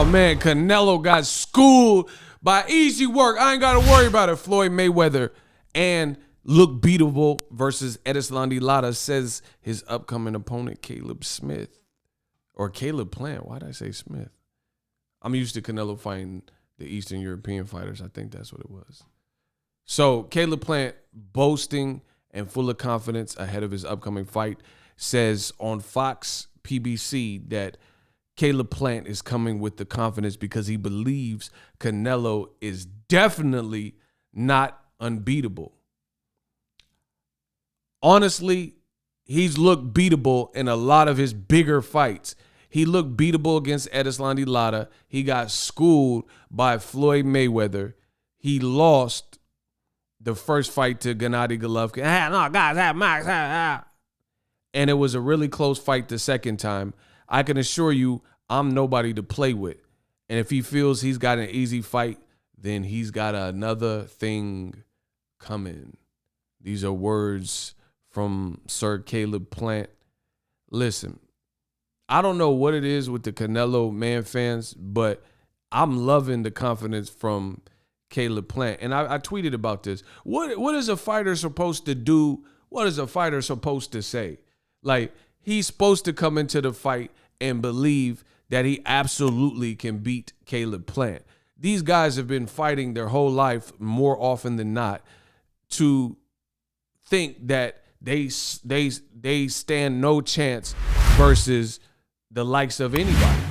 man, Canelo got schooled by easy work. I ain't got to worry about it. Floyd Mayweather and look beatable versus ERISLANDY LARA, says his upcoming opponent, Caleb Smith. Or Caleb Plant. Why did I say Smith? I'm used to Canelo fighting the Eastern European fighters. I think that's what it was. So Caleb Plant, boasting and full of confidence ahead of his upcoming fight, says on Fox PBC that Caleb Plant is coming with the confidence because he believes Canelo is definitely not unbeatable. Honestly, he's looked beatable in a lot of his bigger fights. He looked beatable against ERISLANDY LARA. He got schooled by Floyd Mayweather. He lost the first fight to GENNADY GOLOVKIN. No, guys, Max. And it was a really close fight the second time. I can assure you, I'm nobody to play with. And if he feels he's got an easy fight, then he's got another thing coming. These are words from Sir Caleb Plant. Listen, I don't know what it is with the Canelo man fans, but I'm loving the confidence from Caleb Plant. And I tweeted about this. What is a fighter supposed to do? What is a fighter supposed to say? Like, he's supposed to come into the fight and believe that he absolutely can beat Caleb Plant. These guys have been fighting their whole life more often than not to think that they stand no chance versus the likes of anybody,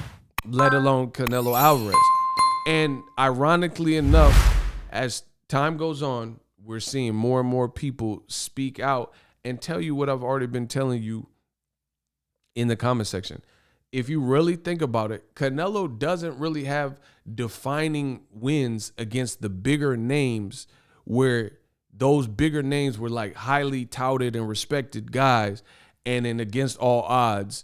let alone Canelo Alvarez. And ironically enough, as time goes on, we're seeing more and more people speak out and tell you what I've already been telling you in the comment section. If you really think about it, Canelo doesn't really have defining wins against the bigger names where those bigger names were like highly touted and respected guys. And then against all odds,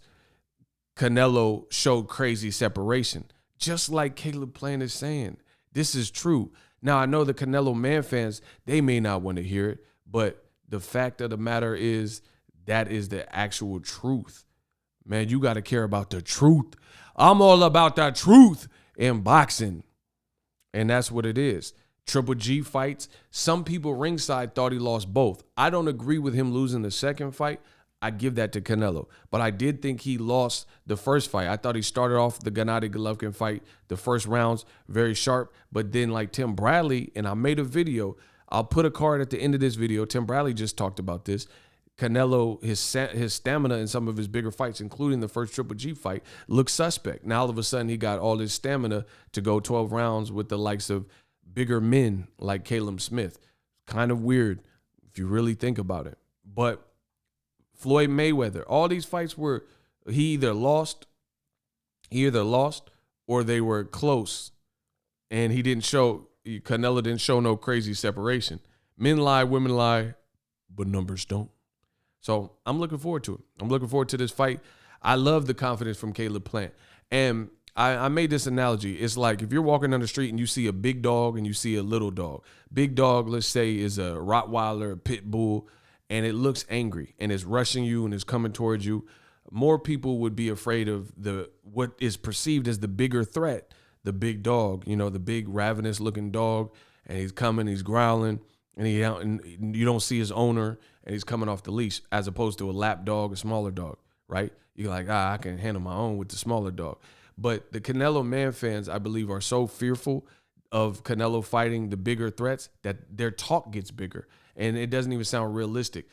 Canelo showed crazy separation. Just like Caleb Plant is saying, this is true. Now, I know the Canelo man fans, they may not want to hear it, but the fact of the matter is that is the actual truth. Man, you got to care about the truth. I'm all about that truth in boxing. And that's what it is. Triple G fights. Some people ringside thought he lost both. I don't agree with him losing the second fight. I give that to Canelo. But I did think he lost the first fight. I thought he started off the GENNADY Golovkin fight, the first rounds, very sharp. But then like Tim Bradley, and I made a video. I'll put a card at the end of this video. Tim Bradley just talked about this. Canelo, his stamina in some of his bigger fights, including the first Triple G fight, looks suspect. Now all of a sudden he got all his stamina to go 12 rounds with the likes of bigger men like Caleb Smith. Kind of weird if you really think about it. But Floyd Mayweather, all these fights were he either lost or they were close, and Canelo didn't show no crazy separation. Men lie, women lie, but numbers don't. So I'm looking forward to it. I'm looking forward to this fight. I love the confidence from Caleb Plant. And I made this analogy. It's like if you're walking down the street and you see a big dog and you see a little dog. Big dog, let's say, is a Rottweiler, a pit bull, and it looks angry and it's rushing you and it's coming towards you. More people would be afraid of what is perceived as the bigger threat, the big dog, you know, the big ravenous looking dog, and he's coming, he's growling, and you don't see his owner, and he's coming off the leash, as opposed to a lap dog, a smaller dog, right? You're like, I can handle my own with the smaller dog. But the Canelo man fans, I believe, are so fearful of Canelo fighting the bigger threats that their talk gets bigger, and it doesn't even sound realistic.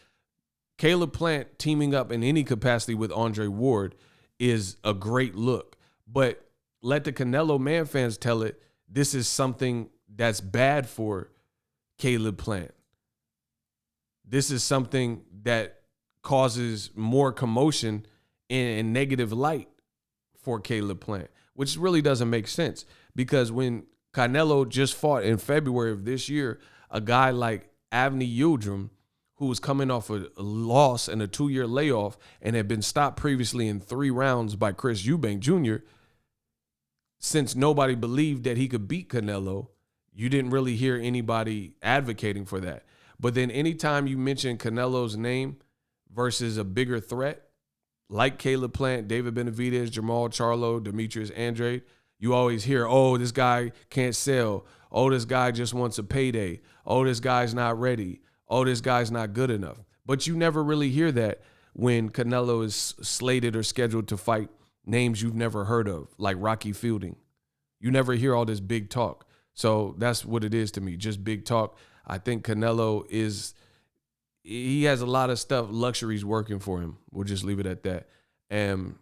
Caleb Plant teaming up in any capacity with Andre Ward is a great look, but let the Canelo man fans tell it, this is something that's bad for Caleb Plant. This is something that causes more commotion and negative light for Caleb Plant, which really doesn't make sense, because when Canelo just fought in February of this year, a guy like Avni Yildirim, who was coming off a loss and a 2-year layoff and had been stopped previously in 3 rounds by Chris Eubank Jr., since nobody believed that he could beat Canelo, you didn't really hear anybody advocating for that. But then anytime you mention Canelo's name versus a bigger threat, like Caleb Plant, David Benavidez, Jamal Charlo, Demetrius Andrade, You always hear, oh, this guy can't sell. Oh, this guy just wants a payday. Oh, this guy's not ready. Oh, this guy's not good enough. But you never really hear that when Canelo is slated or scheduled to fight names you've never heard of, like Rocky Fielding. You never hear all this big talk. So that's what it is to me, just big talk. I think Canelo he has a lot of stuff, luxuries working for him. We'll just leave it at that. And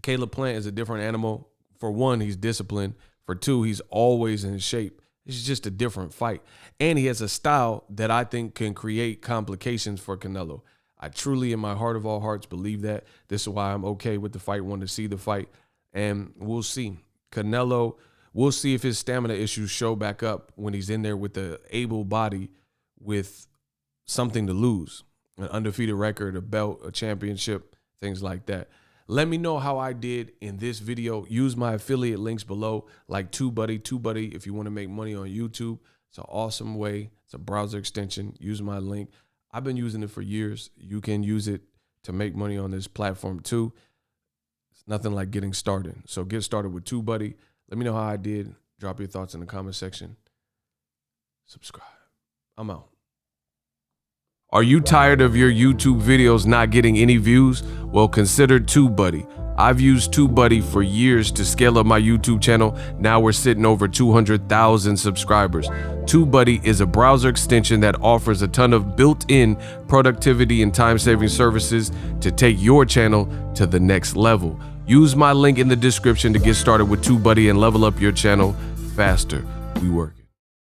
Caleb Plant is a different animal. For one, he's disciplined. For two, he's always in shape. It's just a different fight. And he has a style that I think can create complications for Canelo. I truly, in my heart of all hearts, believe that. This is why I'm okay with the fight, want to see the fight. And we'll see. Canelo, we'll see if his stamina issues show back up when he's in there with the able body with something to lose. An undefeated record, a belt, a championship, things like that. Let me know how I did in this video. Use my affiliate links below, like TubeBuddy. TubeBuddy, if you want to make money on YouTube, it's an awesome way. It's a browser extension. Use my link. I've been using it for years. You can use it to make money on this platform too. It's nothing like getting started. So get started with TubeBuddy. Let me know how I did. Drop your thoughts in the comment section. Subscribe. I'm out. Are you tired of your YouTube videos not getting any views? Well, consider TubeBuddy. I've used TubeBuddy for years to scale up my YouTube channel. Now we're sitting over 200,000 subscribers. TubeBuddy is a browser extension that offers a ton of built-in productivity and time-saving services to take your channel to the next level. Use my link in the description to get started with TubeBuddy and level up your channel faster. We work.